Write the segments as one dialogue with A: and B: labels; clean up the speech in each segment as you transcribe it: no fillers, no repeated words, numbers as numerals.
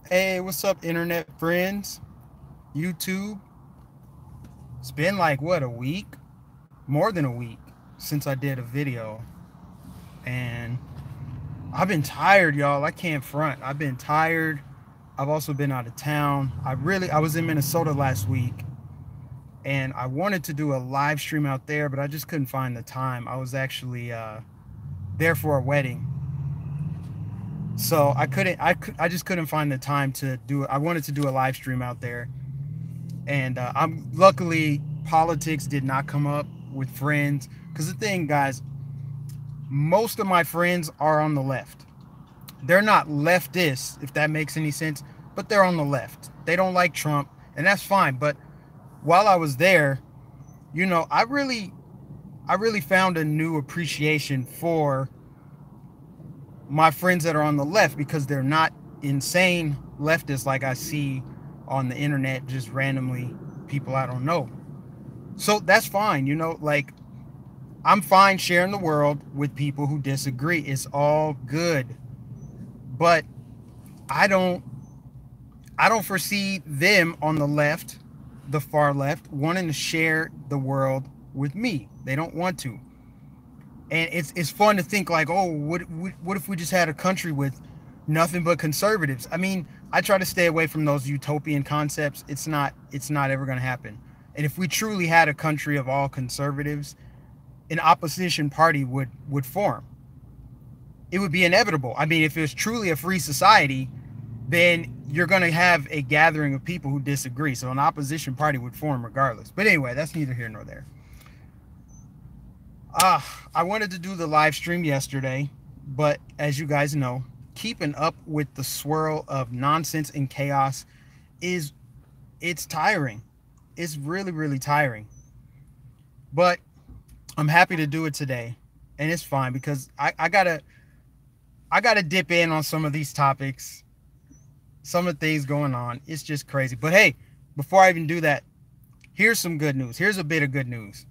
A: Hey, what's up, internet friends? YouTube. It's been like what, a week? More than a week since I did a video. And I've been tired, y'all. I can't front. I've been tired. I've also been out of town. I was in Minnesota last week and I wanted to do a live stream out there, but I just couldn't find the time. I was actually there for a wedding. So I just couldn't find the time to do it. I wanted to do a live stream out there, and I'm luckily politics did not come up with friends, because the thing, guys, most of my friends are on the left. They're not leftists, if that makes any sense, but they're on the left. They don't like Trump, and that's fine. But while I was there, I really found a new appreciation for my friends that are on the left, because they're not insane leftists like I see on the internet, just randomly people I don't know. So that's fine, like, I'm fine sharing the world with people who disagree. It's all good. But I don't I don't foresee them on the left, the far left, wanting to share the world with me. They don't want to. And it's fun to think like, oh, what if we just had a country with nothing but conservatives? I mean, I try to stay away from those utopian concepts. It's not ever going to happen. And if we truly had a country of all conservatives, an opposition party would form. It would be inevitable. I mean, if it was truly a free society, then you're going to have a gathering of people who disagree. So an opposition party would form regardless. But anyway, that's neither here nor there. I wanted to do the live stream yesterday, but as you guys know, keeping up with the swirl of nonsense and chaos is it's tiring. It's really, really tiring. But I'm happy to do it today. And it's fine because I gotta dip in on some of these topics, some of the things going on. It's just crazy. But hey, before I even do that, here's some good news. Here's a bit of good news.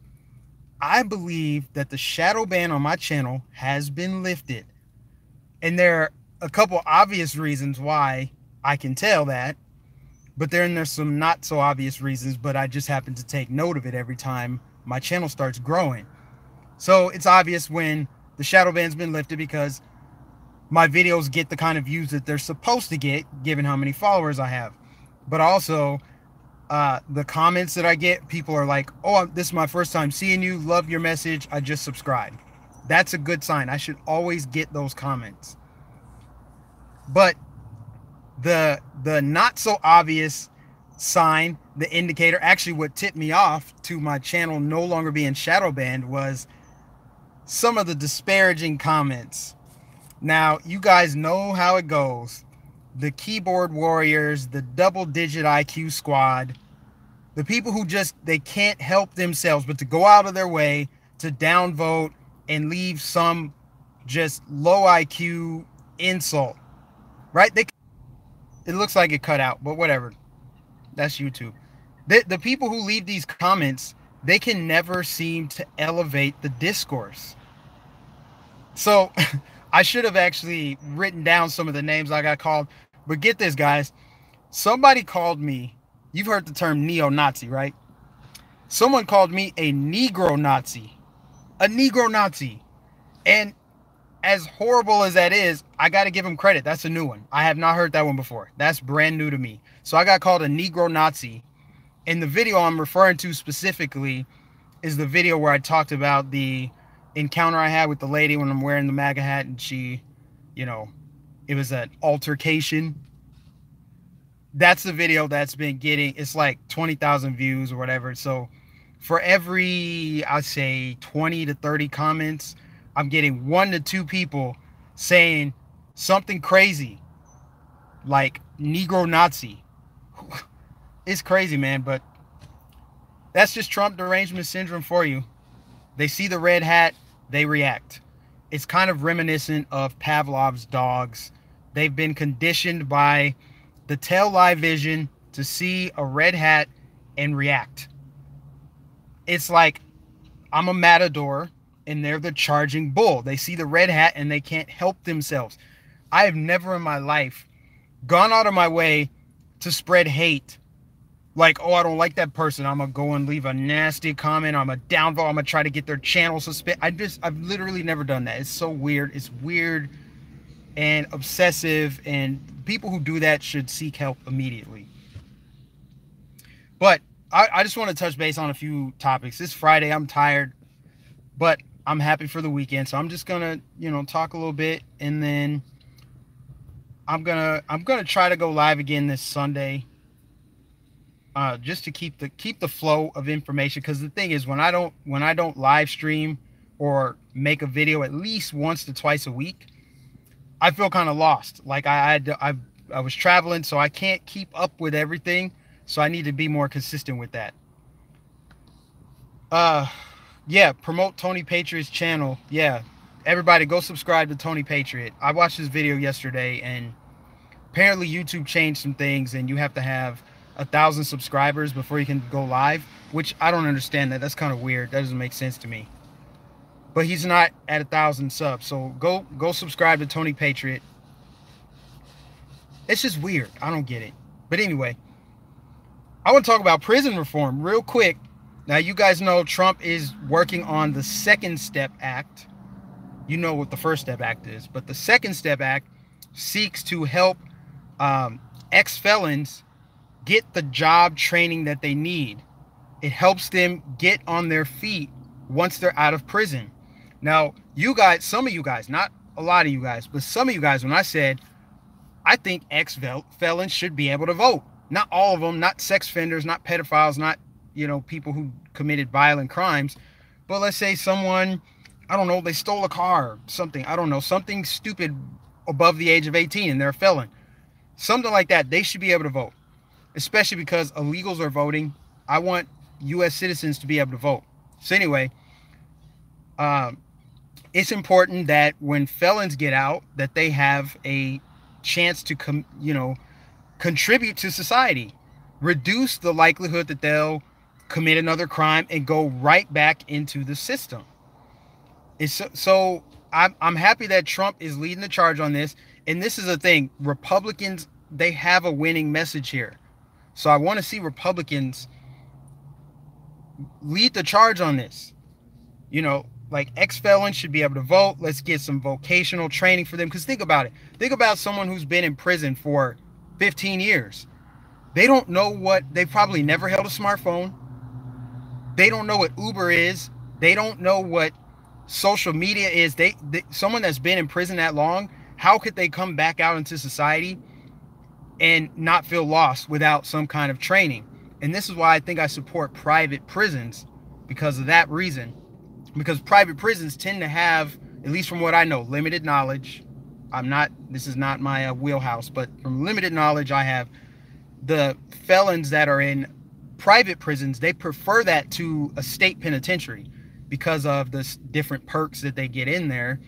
A: I believe that the shadow ban on my channel has been lifted. And there are a couple obvious reasons why I can tell that, but then there's some not so obvious reasons, but I just happen to take note of it every time my channel starts growing. So it's obvious when the shadow ban's been lifted, because my videos get the kind of views that they're supposed to get given how many followers I have. But also, the comments that I get, people are like, oh, this is my first time seeing you, love your message, I just subscribed. That's a good sign. I should always get those comments. But the not so obvious sign, the indicator, actually what tipped me off to my channel no longer being shadow banned, was some of the disparaging comments. Now, you guys know how it goes. The keyboard warriors, the double digit IQ squad, the people who just, they can't help themselves but to go out of their way to downvote and leave some just low IQ insult, right? It looks like it cut out, but whatever. That's YouTube. The people who leave these comments, they can never seem to elevate the discourse. So I should have actually written down some of the names I got called. But get this, guys. Somebody called me, you've heard the term neo-Nazi, right? Someone called me a Negro Nazi. A Negro Nazi. And as horrible as that is, I got to give him credit. That's a new one. I have not heard that one before. That's brand new to me. So I got called a Negro Nazi. And the video I'm referring to specifically is the video where I talked about the encounter I had with the lady when I'm wearing the MAGA hat, and she, it was an altercation. That's the video that's been getting, it's like 20,000 views or whatever. So for every, I'd say 20 to 30 comments, I'm getting 1 to 2 people saying something crazy like Negro Nazi. It's crazy, man, but that's just Trump derangement syndrome for you. They see the red hat, they react. It's kind of reminiscent of Pavlov's dogs. They've been conditioned by the tail live vision to see a red hat and react. It's like, I'm a matador and they're the charging bull. They see the red hat and they can't help themselves. I have never in my life gone out of my way to spread hate. Like, oh, I don't like that person, I'm gonna go and leave a nasty comment, I'm gonna downvote, I'm gonna try to get their channel suspended. I've literally never done that. It's so weird. It's weird and obsessive, and people who do that should seek help immediately. But I just want to touch base on a few topics. It's Friday, I'm tired, but I'm happy for the weekend, so I'm just gonna, talk a little bit, and then I'm gonna try to go live again this Sunday. Just to keep the flow of information, because the thing is, when I don't live stream or make a video at least once to twice a week, I feel kind of lost. Like I was traveling, so I can't keep up with everything, so I need to be more consistent with that. Yeah, promote Tony Patriot's channel. Yeah, everybody go subscribe to Tony Patriot. I watched this video yesterday, and apparently YouTube changed some things, and you have to have 1,000 subscribers before you can go live, which I don't understand. That's kind of weird. That doesn't make sense to me. But he's not at 1,000 subs, so go subscribe to Tony Patriot. It's just weird. I don't get it. But anyway, I want to talk about prison reform real quick. Now, you guys know Trump is working on the Second Step Act. You know what the First Step Act is, but the Second Step Act seeks to help ex-felons get the job training that they need. It helps them get on their feet once they're out of prison. Now, you guys, some of you guys, not a lot of you guys, but some of you guys, when I said, I think ex-felons should be able to vote. Not all of them, not sex offenders, not pedophiles, not, people who committed violent crimes. But let's say someone, I don't know, they stole a car, something, I don't know, something stupid above the age of 18 and they're a felon. Something like that, they should be able to vote. Especially because illegals are voting. I want U.S. citizens to be able to vote. So anyway, it's important that when felons get out, that they have a chance to contribute to society, reduce the likelihood that they'll commit another crime and go right back into the system. I'm happy that Trump is leading the charge on this. And this is the thing, Republicans, they have a winning message here. So I want to see Republicans lead the charge on this. Like ex-felons should be able to vote. Let's get some vocational training for them. Because think about it. Think about someone who's been in prison for 15 years. They don't know they probably never held a smartphone. They don't know what Uber is. They don't know what social media is. Someone that's been in prison that long, how could they come back out into society and not feel lost without some kind of training? And this is why I think I support private prisons, because of that reason. Because private prisons tend to have, at least from what I know, limited knowledge. This is not my wheelhouse, but from limited knowledge I have, the felons that are in private prisons, they prefer that to a state penitentiary because of the different perks that they get in there.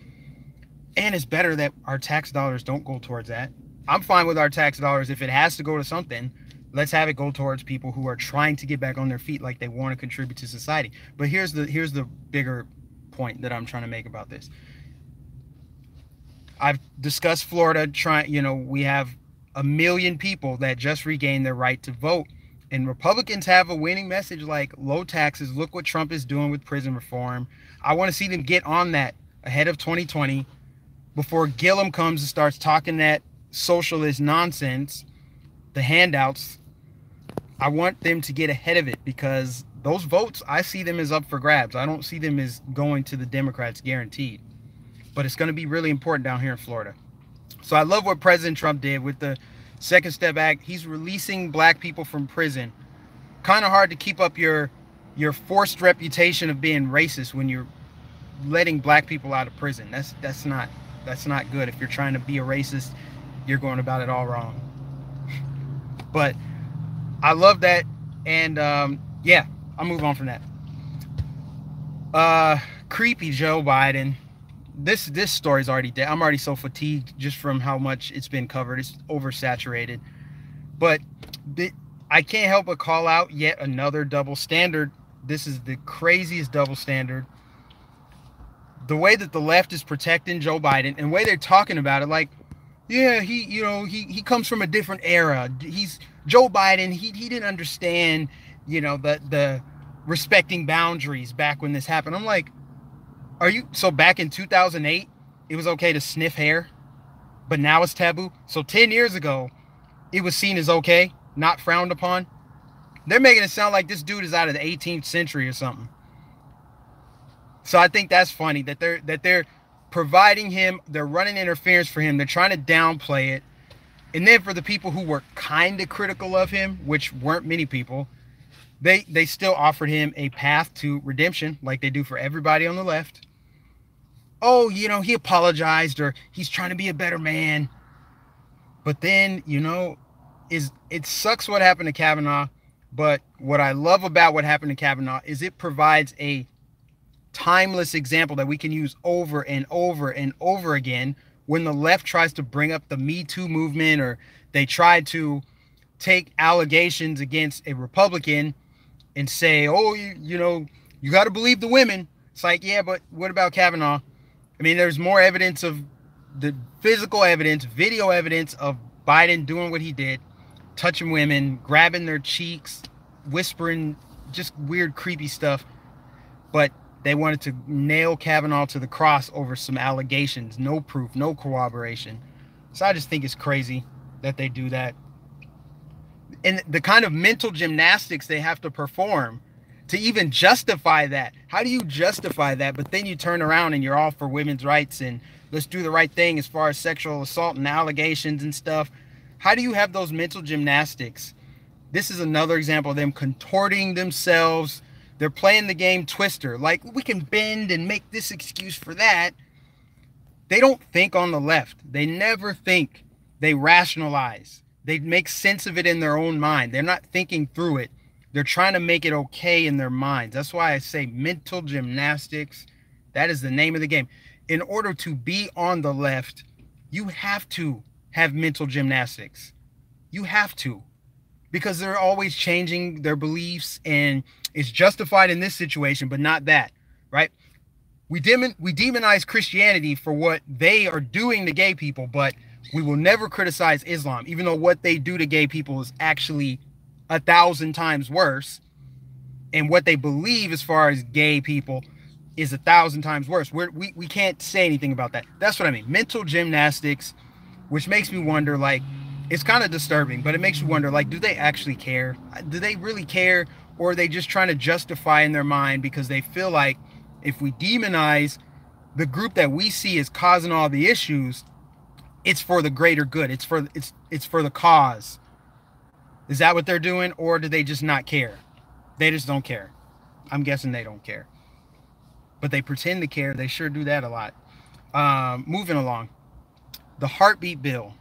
A: And it's better that our tax dollars don't go towards that. I'm fine with our tax dollars. If it has to go to something, let's have it go towards people who are trying to get back on their feet, like they want to contribute to society. But here's the bigger point that I'm trying to make about this. I've discussed Florida. We have 1 million people that just regained their right to vote. And Republicans have a winning message like low taxes. Look what Trump is doing with prison reform. I want to see them get on that ahead of 2020 before Gillum comes and starts talking that socialist nonsense, the handouts. I want them to get ahead of it, because those votes, I see them as up for grabs. I don't see them as going to the Democrats guaranteed. But it's going to be really important down here in Florida. So I love what President Trump did with the Second Step Act. He's releasing black people from prison. Kind of hard to keep up your forced reputation of being racist when you're letting black people out of prison. That's not good. If you're trying to be a racist, you're going about it all wrong. But I love that. And yeah, I'll move on from that. Creepy Joe Biden. This story's already dead. I'm already so fatigued just from how much it's been covered. It's oversaturated. But I can't help but call out yet another double standard. This is the craziest double standard. The way that the left is protecting Joe Biden and the way they're talking about it, like, yeah, he comes from a different era. He's Joe Biden. He didn't understand, the respecting boundaries back when this happened. I'm like, are you so back in 2008, it was okay to sniff hair, but now it's taboo. So 10 years ago, it was seen as okay, not frowned upon. They're making it sound like this dude is out of the 18th century or something. So I think that's funny that they're providing him, they're running interference for him, they're trying to downplay it. And then for the people who were kind of critical of him, which weren't many people, they still offered him a path to redemption like they do for everybody on the left. Oh, he apologized or he's trying to be a better man. But then, it sucks what happened to Kavanagh. But what I love about what happened to Kavanagh is it provides a timeless example that we can use over and over and over again when the left tries to bring up the Me Too movement, or they try to take allegations against a Republican and say, oh, you got to believe the women. It's like, yeah, but what about Kavanagh? I mean, there's more evidence of the physical evidence, video evidence of Biden doing what he did, touching women, grabbing their cheeks, whispering just weird, creepy stuff. But they wanted to nail Kavanagh to the cross over some allegations, no proof, no corroboration. So I just think it's crazy that they do that. And the kind of mental gymnastics they have to perform to even justify that. How do you justify that? But then you turn around and you're all for women's rights and let's do the right thing as far as sexual assault and allegations and stuff. How do you have those mental gymnastics? This is another example of them contorting themselves. They're playing the game Twister. Like, we can bend and make this excuse for that. They don't think on the left. They never think. They rationalize. They make sense of it in their own mind. They're not thinking through it. They're trying to make it okay in their minds. That's why I say mental gymnastics. That is the name of the game. In order to be on the left, you have to have mental gymnastics. You have to. Because they're always changing their beliefs, and it's justified in this situation, but not that, right? We demonize Christianity for what they are doing to gay people, but we will never criticize Islam, even though what they do to gay people is actually 1,000 times worse. And what they believe as far as gay people is 1,000 times worse. We can't say anything about that. That's what I mean. Mental gymnastics, which makes me wonder, like, it's kind of disturbing, but it makes you wonder, like, do they actually care? Do they really care? Or are they just trying to justify in their mind because they feel like if we demonize the group that we see as causing all the issues, it's for the greater good. It's for the cause. Is that what they're doing? Or do they just not care? They just don't care. I'm guessing they don't care. But they pretend to care. They sure do that a lot. Moving along. The heartbeat bill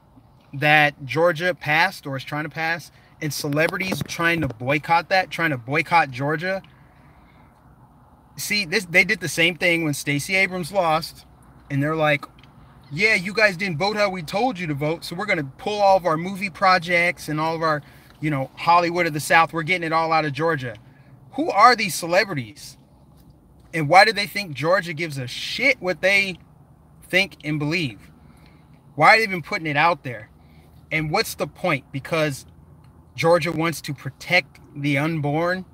A: that Georgia passed or is trying to pass, and celebrities trying to boycott that, trying to boycott Georgia. See, they did the same thing when Stacey Abrams lost, and they're like, yeah, you guys didn't vote how we told you to vote, so we're going to pull all of our movie projects and all of our, Hollywood of the South. We're getting it all out of Georgia. Who are these celebrities? And why do they think Georgia gives a shit what they think and believe? Why are they even putting it out there? And what's the point? Because Georgia wants to protect the unborn.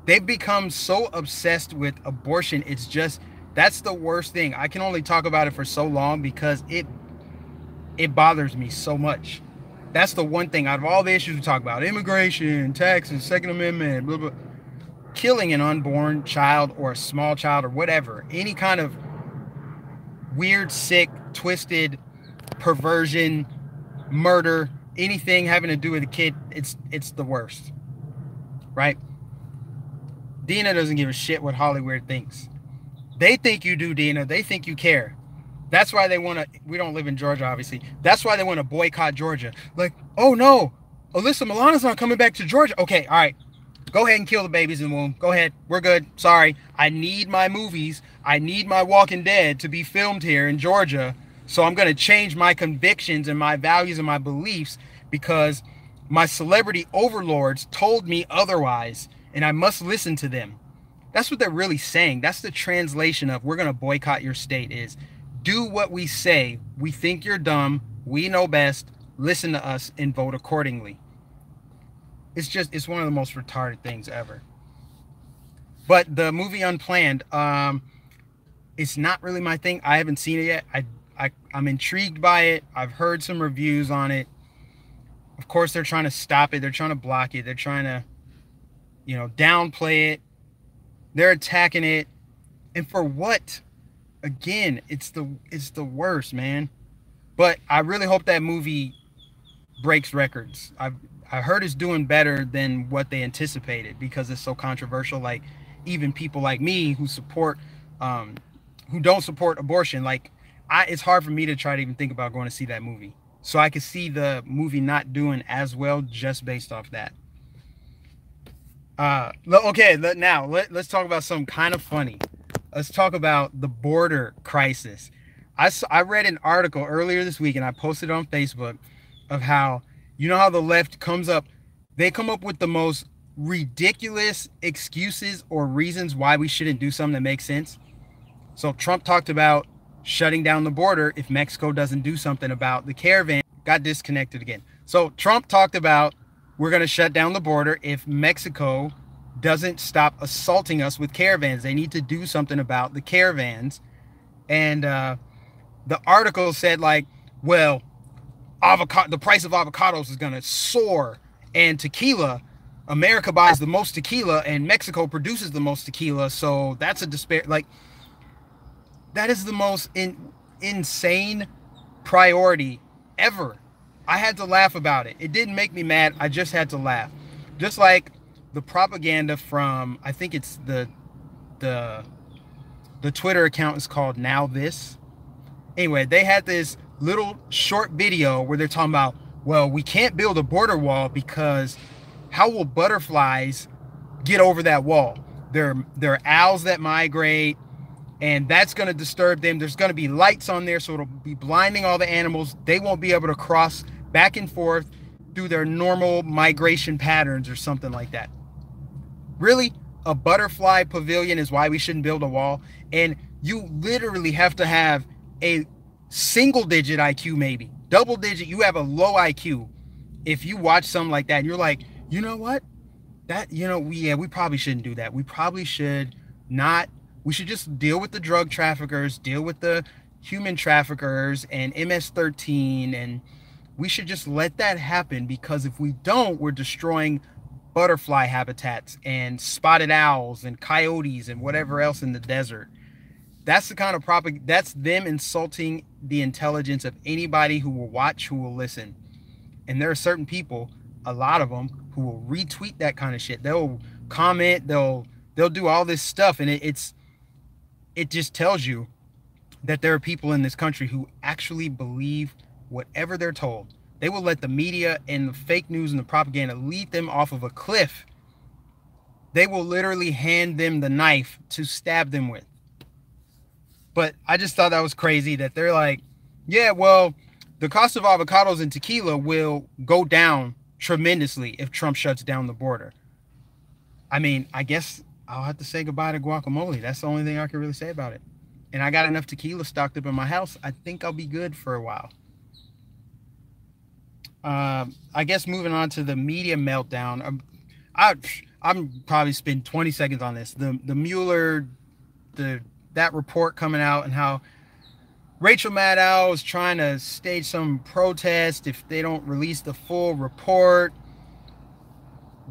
A: They've become so obsessed with abortion. It's just, that's the worst thing. I can only talk about it for so long because it bothers me so much. That's the one thing out of all the issues we talk about, immigration, taxes, Second Amendment, blah, blah, killing an unborn child or a small child or whatever, any kind of weird, sick, twisted perversion, murder, anything having to do with a kid, it's the worst, right? Dina doesn't give a shit what Hollywood thinks. They think you do, Dina. They think you care. That's why they want to, we don't live in Georgia, obviously. That's why they want to boycott Georgia. Like, oh no, Alyssa Milano's not coming back to Georgia. Okay, all right. Go ahead and kill the babies in the womb. Go ahead. We're good. Sorry. I need my movies. I need my Walking Dead to be filmed here in Georgia. So I'm going to change my convictions and my values and my beliefs because my celebrity overlords told me otherwise, and I must listen to them. That's what they're really saying. That's the translation of we're going to boycott your state is do what we say. We think you're dumb. We know best. Listen to us and vote accordingly. It's one of the most retarded things ever. But the movie Unplanned, it's not really my thing. I haven't seen it yet. I'm intrigued by it. I've heard some reviews on it. Of course, they're trying to stop it. They're trying to block it. They're trying to, downplay it. They're attacking it. And for what? Again, it's the worst, man. But I really hope that movie breaks records. I heard it's doing better than what they anticipated because it's so controversial. Like, even people like me who don't support abortion, like, it's hard for me to try to even think about going to see that movie. So I could see the movie not doing as well just based off that. Okay, now let's talk about something kind of funny. Let's talk about the border crisis. I read an article earlier this week, and I posted it on Facebook, of how, how the left they come up with the most ridiculous excuses or reasons why we shouldn't do something that makes sense. So Trump talked about shutting down the border if Mexico doesn't do something about the caravan. Got disconnected again. So Trump talked about, we're going to shut down the border if Mexico doesn't stop assaulting us with caravans. They need to do something about the caravans. And the article said, like, well, the price of avocados is going to soar, and tequila, America buys the most tequila and Mexico produces the most tequila. So that's a despair. Like, that is the most insane priority ever. I had to laugh about it. It didn't make me mad. I just had to laugh. Just like the propaganda from, I think it's the Twitter account is called Now This. Anyway, they had this little short video where they're talking about, well, we can't build a border wall because how will butterflies get over that wall? There are owls that migrate, and that's going to disturb them. There's going to be lights on there, so it'll be blinding all the animals. They won't be able to cross back and forth through their normal migration patterns or something like that. Really? A butterfly pavilion is why we shouldn't build a wall? And you literally have to have a single-digit IQ, maybe. Double-digit, you have a low IQ. If you watch something like that, and you're like, you know what? We probably shouldn't do that. We probably should not. We should just deal with the drug traffickers, deal with the human traffickers and MS-13, and we should just let that happen, because if we don't, we're destroying butterfly habitats and spotted owls and coyotes and whatever else in the desert. That's the kind of propaganda. That's them insulting the intelligence of anybody who will watch, who will listen. And there are certain people, a lot of them, who will retweet that kind of shit. They'll comment, they'll do all this stuff, and it just tells you that there are people in this country who actually believe whatever they're told. They will let the media and the fake news and the propaganda lead them off of a cliff. They will literally hand them the knife to stab them with. But I just thought that was crazy that they're like, yeah, well, the cost of avocados and tequila will go down tremendously if Trump shuts down the border. I mean, I guess I'll have to say goodbye to guacamole. That's the only thing I can really say about it. And I got enough tequila stocked up in my house. I think I'll be good for a while. I guess moving on to the media meltdown. I'm probably spend 20 seconds on this. The Mueller, that report coming out, and how Rachel Maddow is trying to stage some protest if they don't release the full report.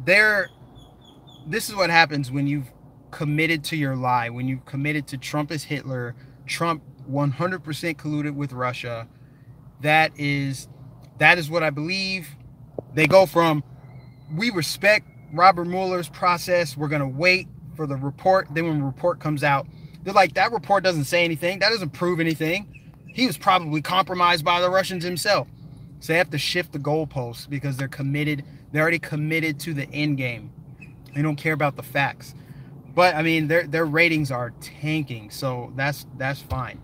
A: This is what happens when you've committed to your lie, when you've committed to Trump is Hitler, Trump 100% colluded with Russia. That is what I believe. They go from, we respect Robert Mueller's process, we're going to wait for the report. Then when the report comes out, they're like, that report doesn't say anything. That doesn't prove anything. He was probably compromised by the Russians himself. So they have to shift the goalposts because they're committed. They're already committed to the end game. They don't care about the facts. But I mean, their ratings are tanking, so that's fine.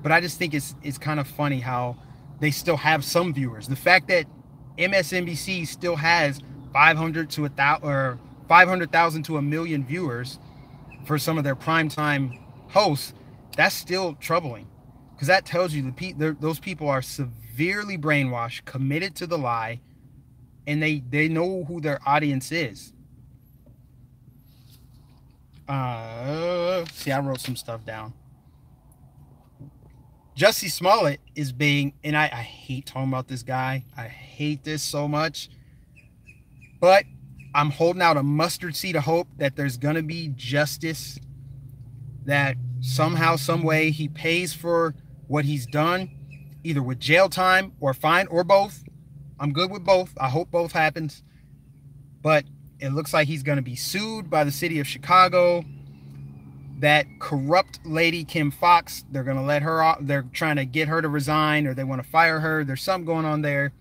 A: But I just think it's kind of funny how they still have some viewers. The fact that MSNBC still has 500,000 to 1 million viewers for some of their primetime hosts, that's still troubling, because that tells you those people are severely severely brainwashed, committed to the lie, and they know who their audience is. See, I wrote some stuff down. Jussie Smollett is being, and I hate talking about this guy. I hate this so much. But I'm holding out a mustard seed of hope that there's going to be justice, that somehow, some way he pays for what he's done, either with jail time or fine or both. I'm good with both. I hope both happens. But it looks like he's going to be sued by the city of Chicago. That corrupt lady, Kim Foxx, they're going to let her off. They're trying to get her to resign, or they want to fire her. There's something going on there.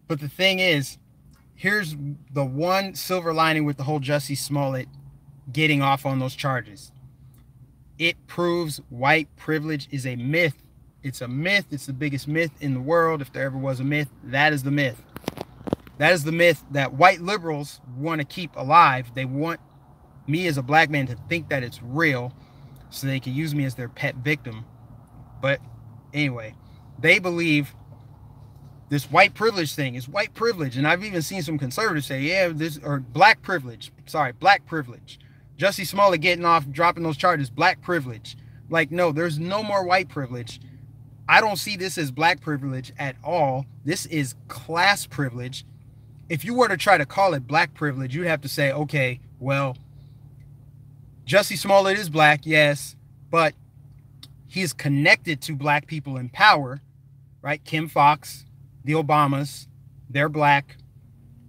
A: But the thing is, here's the one silver lining with the whole Jussie Smollett getting off on those charges. It proves white privilege is a myth. It's a myth. It's the biggest myth in the world. If there ever was a myth, that is the myth. That is the myth that white liberals want to keep alive. They want me as a black man to think that it's real so they can use me as their pet victim. But anyway, they believe this white privilege thing is white privilege. And I've even seen some conservatives say, yeah, this, or black privilege. Sorry, black privilege. Jussie Smollett getting off, dropping those charges, black privilege. Like, no, there's no more white privilege. I don't see this as black privilege at all. This is class privilege. If you were to try to call it black privilege, you'd have to say, okay, well, Jussie Smollett is black, yes, but he is connected to black people in power, right? Kim Foxx, the Obamas, they're black,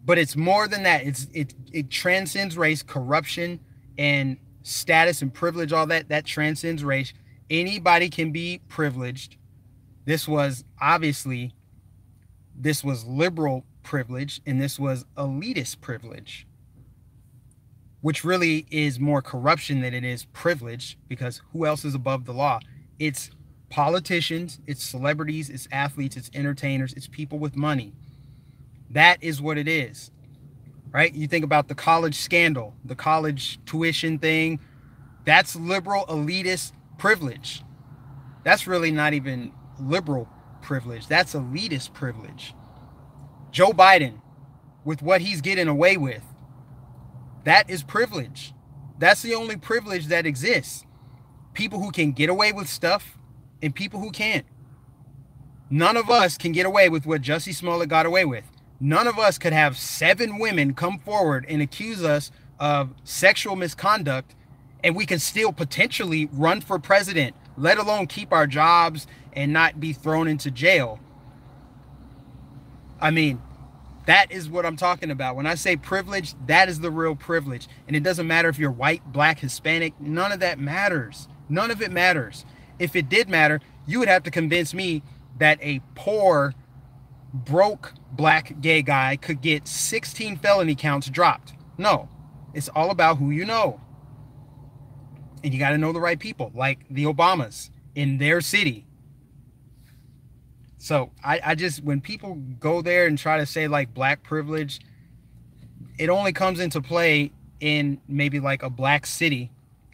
A: but it's more than that. It transcends race, corruption and status and privilege, all that transcends race. Anybody can be privileged. This was liberal privilege, and this was elitist privilege, which really is more corruption than it is privilege, because who else is above the law? It's politicians, it's celebrities, it's athletes, it's entertainers, it's people with money. That is what it is, right? You think about the college scandal, the college tuition thing. That's liberal elitist privilege. That's really not even liberal privilege. That's elitist privilege. Joe Biden, with what he's getting away with, that is privilege. That's the only privilege that exists. People who can get away with stuff and people who can't. None of us can get away with what Jussie Smollett got away with. None of us could have 7 women come forward and accuse us of sexual misconduct, and we can still potentially run for president, let alone keep our jobs and not be thrown into jail. I mean, that is what I'm talking about. When I say privilege, that is the real privilege. And it doesn't matter if you're white, black, Hispanic. None of that matters. None of it matters. If it did matter, you would have to convince me that a poor, broke, black, gay guy could get 16 felony counts dropped. No, it's all about who you know. And you got to know the right people, like the Obamas in their city. So I just, when people go there and try to say like black privilege, it only comes into play in maybe like a black city,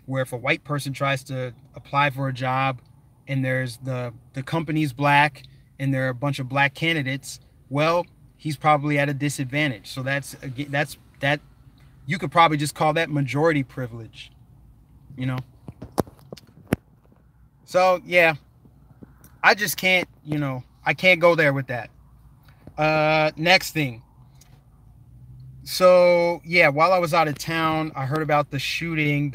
A: where if a white person tries to apply for a job and there's the company's black and there are a bunch of black candidates, well, he's probably at a disadvantage. So that's you could probably just call that majority privilege, you know? So yeah, I just can't, I can't go there with that. Next thing. So yeah, while I was out of town, I heard about the shooting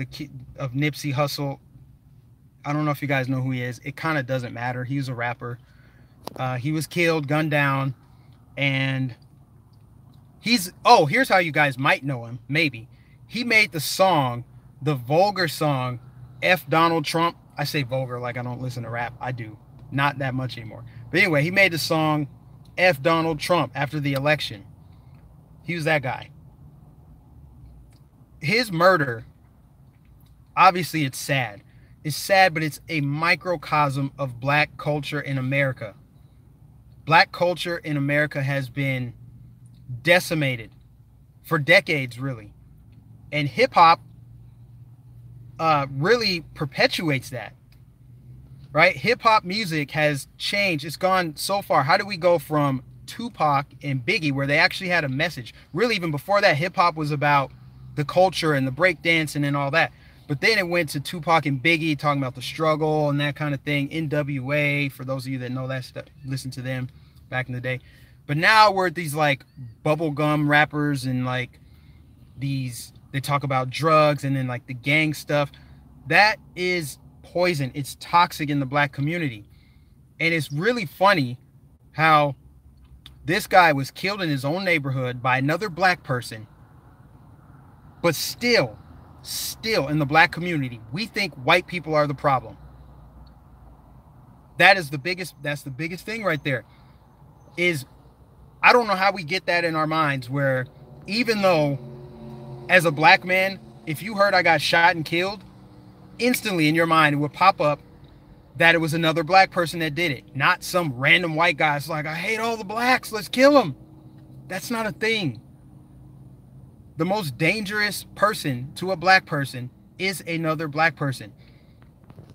A: of Nipsey Hussle. I don't know if you guys know who he is. It kind of doesn't matter. He was a rapper. He was killed, gunned down, and here's how you guys might know him. Maybe he made the vulgar song, F Donald Trump. I say vulgar like I don't listen to rap. I do. Not that much anymore. But anyway, he made the song F Donald Trump after the election. He was that guy. His murder, obviously it's sad. It's sad, but it's a microcosm of black culture in America. Black culture in America has been decimated for decades, really. And hip-hop really perpetuates that. right? Hip hop music has changed. It's gone so far. How do we go from Tupac and Biggie, where they actually had a message? Really, even before that, hip hop was about the culture and the breakdancing and all that. But then it went to Tupac and Biggie talking about the struggle and that kind of thing. NWA, for those of you that know that stuff, listen to them back in the day. But now we're at these like bubblegum rappers and like these, they talk about drugs and then like the gang stuff. That is poison. It's toxic in the black community. And it's really funny how this guy was killed in his own neighborhood by another black person. But still in the black community, we think white people are the problem. That's the biggest thing right there. Is I don't know how we get that in our minds, where even though as a black man, if you heard I got shot and killed, instantly in your mind it would pop up that it was another black person that did it, not some random white guy. It's like, I hate all the blacks, let's kill them. That's not a thing. The most dangerous person to a black person is another black person.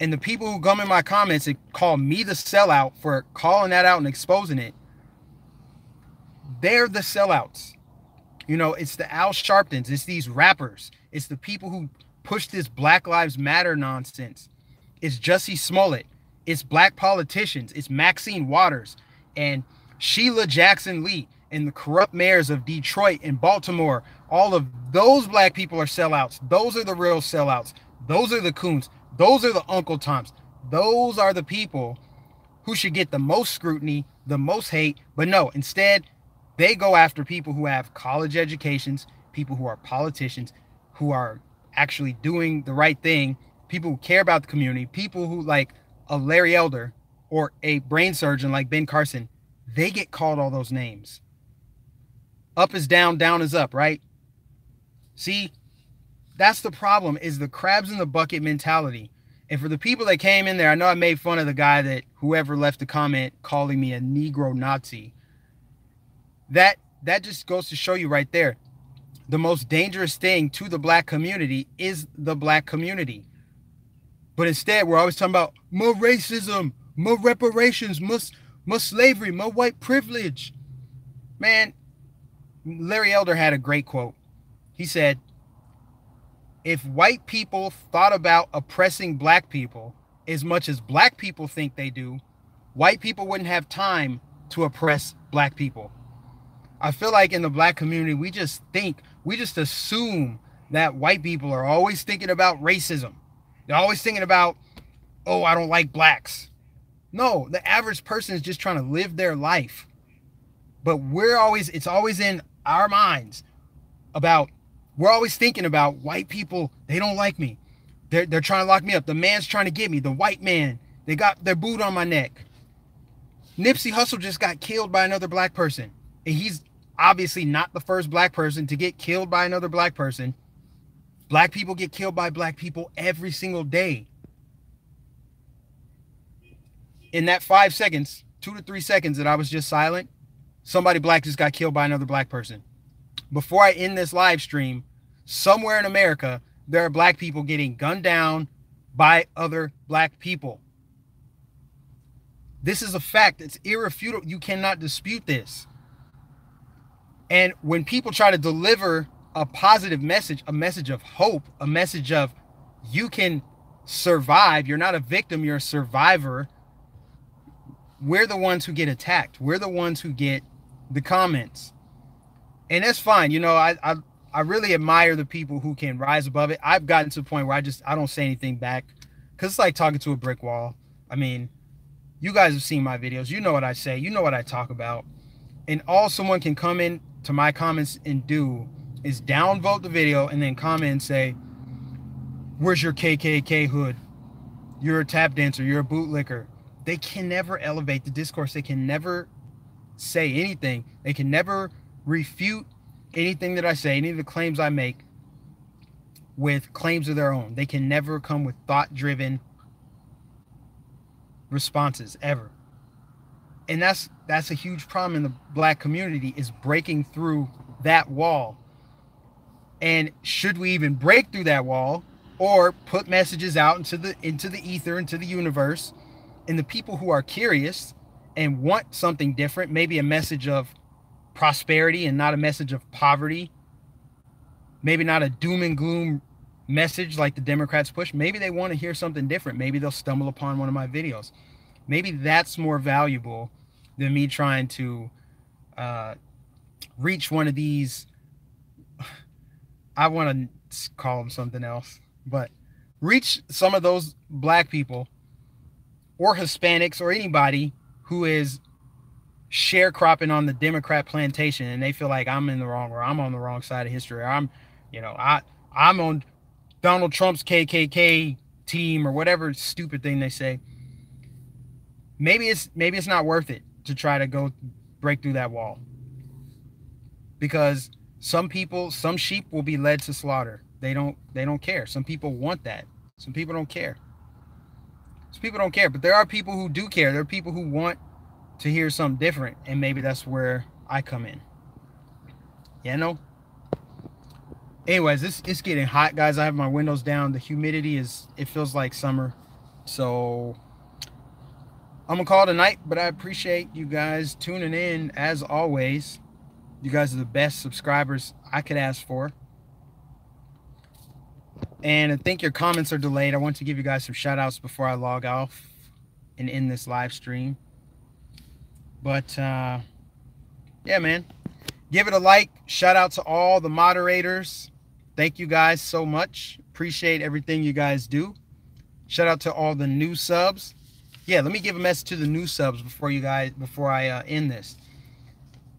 A: And the people who come in my comments and call me the sellout for calling that out and exposing it, they're the sellouts. You know, it's the Al Sharptons, it's these rappers, it's the people who push this Black Lives Matter nonsense. It's Jussie Smollett, it's black politicians, it's Maxine Waters and Sheila Jackson Lee and the corrupt mayors of Detroit and Baltimore. All of those black people are sellouts. Those are the real sellouts. Those are the coons. Those are the Uncle Toms. Those are the people who should get the most scrutiny, the most hate. But no, instead, they go after people who have college educations, people who are politicians, who are actually doing the right thing, people who care about the community, people who, like a Larry Elder or a brain surgeon like Ben Carson, they get called all those names. Up is down, down is up, right? See, that's the problem, is the crabs in the bucket mentality. And for the people that came in there, I know I made fun of the guy that whoever left a comment calling me a Negro Nazi. That just goes to show you right there. The most dangerous thing to the black community is the black community. But instead, we're always talking about more racism, more reparations, more slavery, more white privilege. Man, Larry Elder had a great quote. He said, if white people thought about oppressing black people as much as black people think they do, white people wouldn't have time to oppress black people. I feel like in the black community, we just assume that white people are always thinking about racism. They're always thinking about, oh, I don't like blacks. No, the average person is just trying to live their life. But it's always in our minds about, we're always thinking about white people. They don't like me. They're trying to lock me up. The man's trying to get me. The white man, they got their boot on my neck. Nipsey Hussle just got killed by another black person. And he's obviously not the first black person to get killed by another black person. Black people get killed by black people every single day. In that 5 seconds, 2 to 3 seconds that I was just silent, somebody black just got killed by another black person. Before I end this live stream, somewhere in America, there are black people getting gunned down by other black people. This is a fact. It's irrefutable. You cannot dispute this. And when people try to deliver a positive message, a message of hope, a message of you can survive, you're not a victim, you're a survivor, we're the ones who get attacked. We're the ones who get the comments. And that's fine. You know, I really admire the people who can rise above it. I've gotten to the point where I don't say anything back, because it's like talking to a brick wall. I mean, you guys have seen my videos. You know what I say. You know what I talk about. And all someone can come in to my comments and do is downvote the video and then comment and say, where's your KKK hood? You're a tap dancer. You're a bootlicker. They can never elevate the discourse. They can never say anything. They can never refute anything that I say, any of the claims I make, with claims of their own. They can never come with thought-driven responses, ever. And that's a huge problem in the black community, is breaking through that wall. And should we even break through that wall or put messages out into the ether, into the universe, And the people who are curious and want something different, maybe a message of prosperity and not a message of poverty, maybe not a doom and gloom message like the Democrats push, maybe they want to hear something different. Maybe they'll stumble upon one of my videos. Maybe that's more valuable than me trying to reach one of these, I want to call them something else, but reach some of those black people or Hispanics or anybody who is sharecropping on the Democrat plantation and they feel like I'm in the wrong, or I'm on the wrong side of history, or I'm on Donald Trump's KKK team, or whatever stupid thing they say. Maybe it's not worth it to try to go break through that wall, because some sheep will be led to slaughter. They don't care. Some people want that. Some people don't care. Some people don't care, but there are people who do care. There are people who want to hear something different, and maybe that's where I come in. Yeah, no. Anyways, it's getting hot, guys. I have my windows down. The humidity it feels like summer. So I'm gonna call it a night, but I appreciate you guys tuning in as always. You guys are the best subscribers I could ask for. And I think your comments are delayed. I want to give you guys some shout outs before I log off and end this live stream. But yeah, man, give it a like. Shout out to all the moderators. Thank you guys so much. Appreciate everything you guys do. Shout out to all the new subs. Yeah, let me give a message to the new subs before I end this.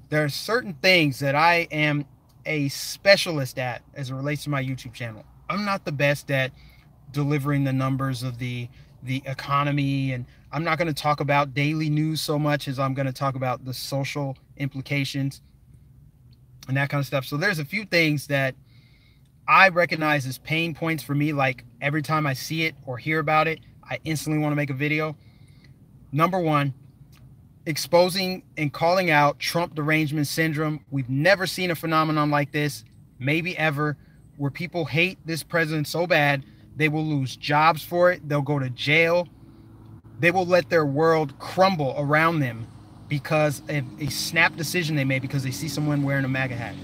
A: There are certain things that I am a specialist at as it relates to my YouTube channel. I'm not the best at delivering the numbers of the economy, and I'm not going to talk about daily news so much as I'm going to talk about the social implications and that kind of stuff. So there's a few things that I recognize as pain points for me, like every time I see it or hear about it, I instantly want to make a video. Number one, exposing and calling out Trump derangement syndrome. We've never seen a phenomenon like this, maybe ever, where people hate this president so bad they will lose jobs for it. They'll go to jail. They will let their world crumble around them because of a snap decision they made because they see someone wearing a MAGA hat.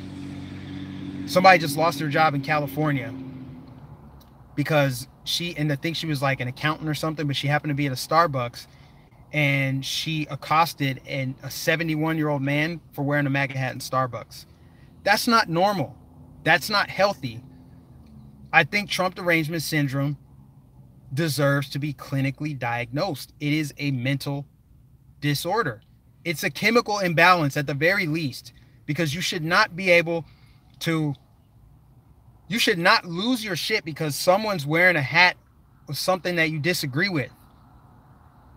A: Somebody just lost their job in California because I think she was like an accountant or something, but she happened to be at a Starbucks and she accosted a 71-year-old man for wearing a MAGA hat in Starbucks. That's not normal. That's not healthy. I think Trump derangement syndrome deserves to be clinically diagnosed. It is a mental disorder. It's a chemical imbalance at the very least, because you should not lose your shit because someone's wearing a hat of something that you disagree with.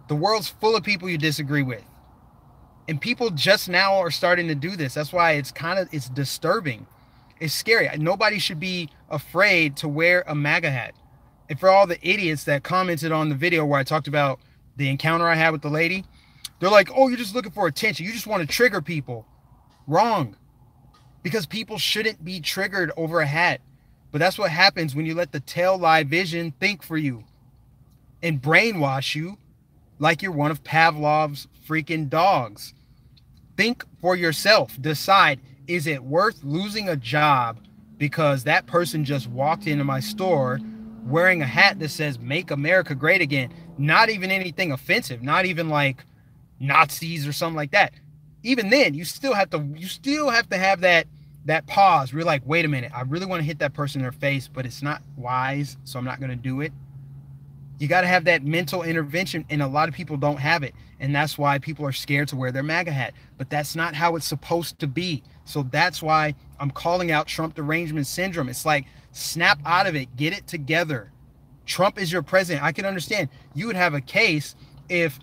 A: The world's full of people you disagree with. And people just now are starting to do this. That's why it's disturbing. It's scary. Nobody should be afraid to wear a MAGA hat. And for all the idiots that commented on the video where I talked about the encounter I had with the lady, they're like, oh, you're just looking for attention. You just want to trigger people. Wrong. Because people shouldn't be triggered over a hat. But that's what happens when you let the tail lie vision think for you and brainwash you like you're one of Pavlov's freaking dogs. Think for yourself. Decide, is it worth losing a job because that person just walked into my store wearing a hat that says "Make America Great Again"? Not even anything offensive, not even like Nazis or something like that. Even then, you still have to have that pause. We're like, wait a minute, I really want to hit that person in their face, but it's not wise, so I'm not going to do it. You got to have that mental intervention, and a lot of people don't have it. And that's why people are scared to wear their MAGA hat. But that's not how it's supposed to be. So that's why I'm calling out Trump derangement syndrome. It's like, snap out of it. Get it together. Trump is your president. I can understand. You would have a case if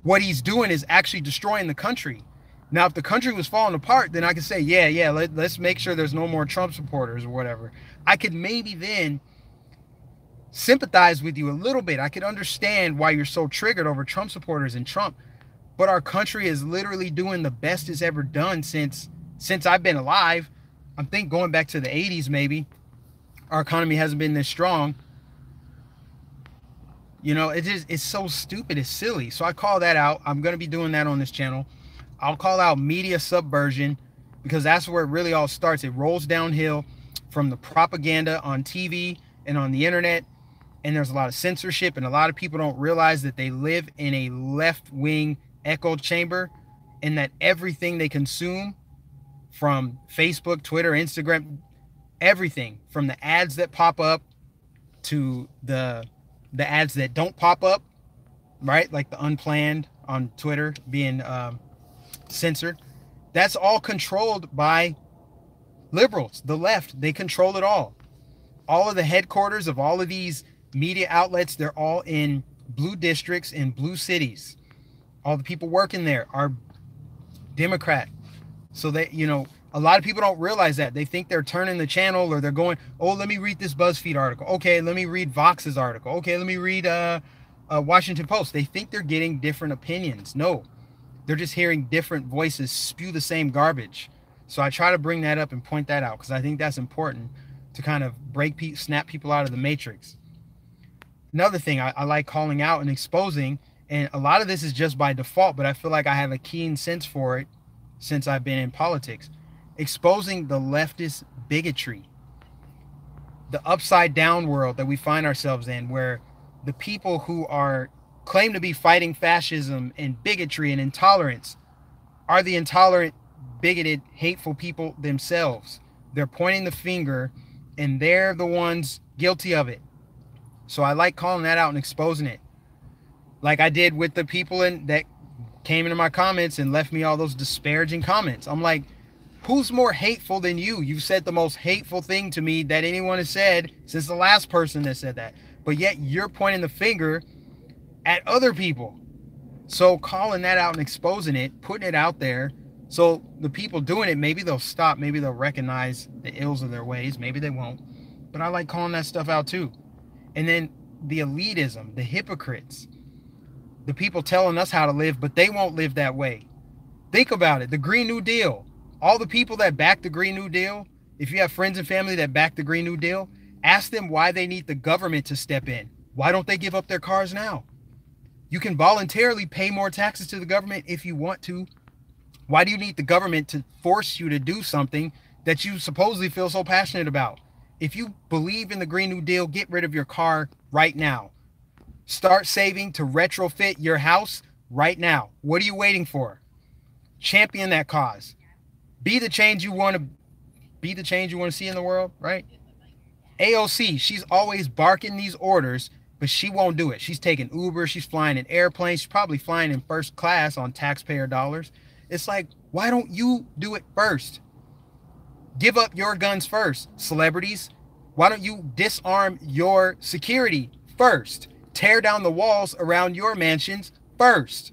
A: what he's doing is actually destroying the country. Now, if the country was falling apart, then I could say, yeah, let's make sure there's no more Trump supporters or whatever. I could maybe then sympathize with you a little bit. I could understand why you're so triggered over Trump supporters and Trump. But our country is literally doing the best it's ever done since I've been alive. I think going back to the 80s maybe. Our economy hasn't been this strong. You know, it's so stupid. It's silly. So I call that out. I'm going to be doing that on this channel. I'll call out media subversion, because that's where it really all starts. It rolls downhill from the propaganda on TV and on the internet. And there's a lot of censorship, and a lot of people don't realize that they live in a left-wing echo chamber, and that everything they consume from Facebook, Twitter, Instagram, everything from the ads that pop up to the ads that don't pop up, right? Like the Unplanned on Twitter being censored. That's all controlled by liberals, the left. They control it all. All of the headquarters of all of these media outlets, they're all in blue districts in blue cities. All the people working there are Democrat. So they, you know, a lot of people don't realize that. They think they're turning the channel, or they're going, oh, let me read this BuzzFeed article. Okay, let me read Vox's article. Okay, let me read Washington Post. They think they're getting different opinions. No, they're just hearing different voices spew the same garbage. So I try to bring that up and point that out, because I think that's important to kind of snap people out of the matrix. Another thing I like calling out and exposing, and a lot of this is just by default, but I feel like I have a keen sense for it since I've been in politics. Exposing the leftist bigotry, the upside down world that we find ourselves in, where the people who claim to be fighting fascism and bigotry and intolerance are the intolerant, bigoted, hateful people themselves. They're pointing the finger, and they're the ones guilty of it. So I like calling that out and exposing it, like I did with the people that came into my comments and left me all those disparaging comments. I'm like, who's more hateful than you? You've said the most hateful thing to me that anyone has said since the last person that said that. But yet you're pointing the finger at other people. So calling that out and exposing it, putting it out there, so the people doing it, maybe they'll stop. Maybe they'll recognize the ills of their ways. Maybe they won't. But I like calling that stuff out too. And then the elitism, the hypocrites, the people telling us how to live, but they won't live that way. Think about it. The Green New Deal. All the people that back the Green New Deal, if you have friends and family that back the Green New Deal, ask them why they need the government to step in. Why don't they give up their cars now? You can voluntarily pay more taxes to the government if you want to. Why do you need the government to force you to do something that you supposedly feel so passionate about? If you believe in the Green New Deal, get rid of your car right now. Start saving to retrofit your house right now. What are you waiting for? Champion that cause. Be the change you want to see in the world, right? AOC, she's always barking these orders, but she won't do it. She's taking Uber, she's flying in airplanes, she's probably flying in first class on taxpayer dollars. It's like, why don't you do it first? Give up your guns first, celebrities. Why don't you disarm your security first? Tear down the walls around your mansions first.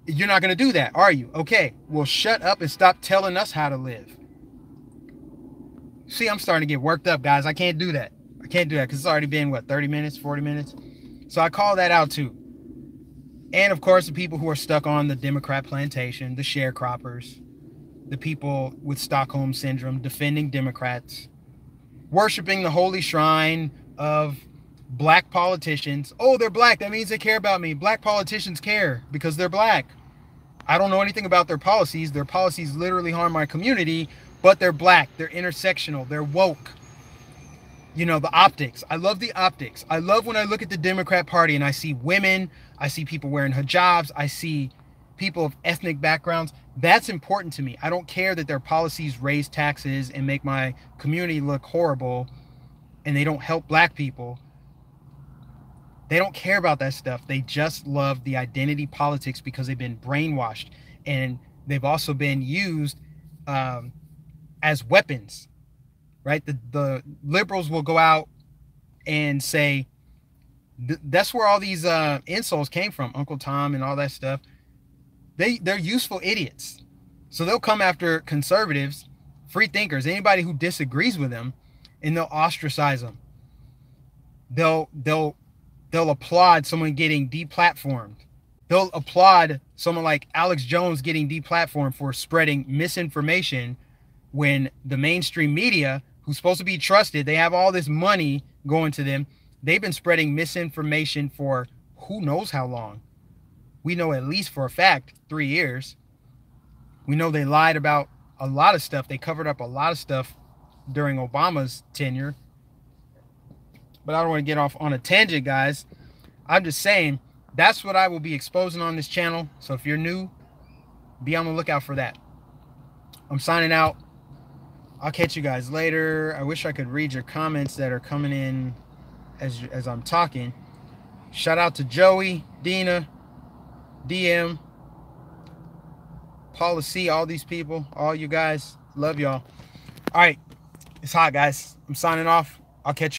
A: You're not going to do that, are you? Okay, well, shut up and stop telling us how to live. See, I'm starting to get worked up, guys. I can't do that. I can't do that because it's already been, what, 30 minutes, 40 minutes? So I call that out too. And, of course, the people who are stuck on the Democrat plantation, the sharecroppers, the people with Stockholm Syndrome, defending Democrats, worshiping the holy shrine of black politicians. Oh, they're black. That means they care about me. Black politicians care because they're black. I don't know anything about their policies. Their policies literally harm my community, but they're black. They're intersectional. They're woke. You know, the optics. I love the optics. I love when I look at the Democrat Party and I see women. I see people wearing hijabs. I see people of ethnic backgrounds. That's important to me. I don't care that their policies raise taxes and make my community look horrible and they don't help black people. They don't care about that stuff. They just love the identity politics because they've been brainwashed, and they've also been used as weapons, right? The liberals will go out and say, that's where all these insults came from, Uncle Tom and all that stuff. They're useful idiots. So they'll come after conservatives, free thinkers, anybody who disagrees with them, and they'll ostracize them. They'll applaud someone getting deplatformed. They'll applaud someone like Alex Jones getting deplatformed for spreading misinformation when the mainstream media, who's supposed to be trusted, they have all this money going to them. They've been spreading misinformation for who knows how long. We know at least for a fact 3 years. We know they lied about a lot of stuff. They covered up a lot of stuff during Obama's tenure. But I don't want to get off on a tangent, guys. I'm just saying that's what I will be exposing on this channel. So if you're new, be on the lookout for that. I'm signing out. I'll catch you guys later. I wish I could read your comments that are coming in as I'm talking. Shout out to Joey, Dina, DM, Paula C, all these people, all you guys. Love y'all. All right. It's hot, guys. I'm signing off. I'll catch you.